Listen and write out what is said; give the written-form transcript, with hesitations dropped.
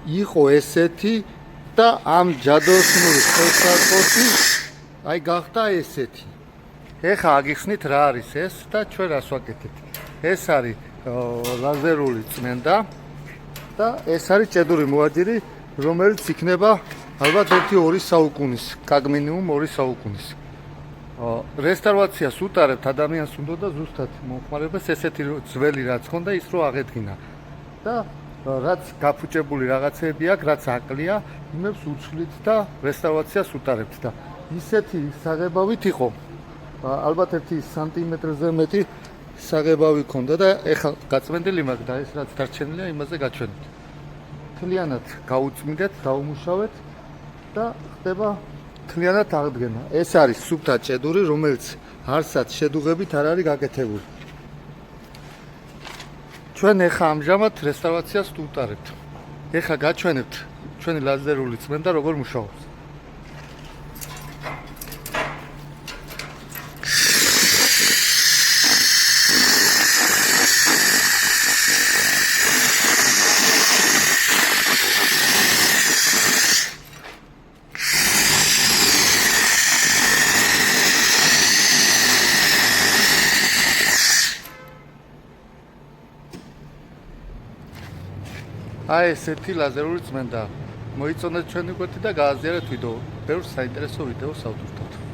იყო ესეთი და ამ ჯადოსნური ხელსაწყოთი აი გახდა ესეთი. ეხა აგიხსნით რა არის ეს და ჩვენ რას ვაკეთებთ. ეს არის ლაზერული წმენდა და ეს არის ჭედური მოაჯირი, რომელიც იქნება ალბათ 1-2 საუკუნის, კაგმინიმუმ 2 საუკუნის. რესტავრაციას უტარებთ ადამიანს უნდა და ზუსტად მომხმარებას ესეთი ძველი რაც ხონდა ის რო აღედგინა. და რაც გაფუჭებული რაღაცეები აქვს, რაც აკლია, იმებს უცვლით და რესტავრაციას უტარებთ და ისეთი საღებავით იყო. ალბათ 1 სანტიმეტრზე მეტი საღებავი ქონდა და ეხლა გაწმენდილი მაქვს და ეს რაც დარჩენილია იმაზე გაჩვენებთ. მთლიანად გაუწმინდეთ, დაუმუშავეთ და ხდება მთლიანად აღდგენა. ეს არის სუფთა ჭედური, რომელიც არსად შედუღებით არ არის გაკეთებული. ჩვენ ეხლა ამჟამად რესტავრაციას ვუტარებთ. ეხლა გაჩვენებთ ჩვენი ლაზერული წმენდა როგორ მუშაობს. აი ესეთი ლაზერული წმენდა. მოიწონეთ ჩვენი კვეთი და გააზიარეთ ვიდეო. ბევრ საინტერესო ვიდეოს ავტვირთოთ.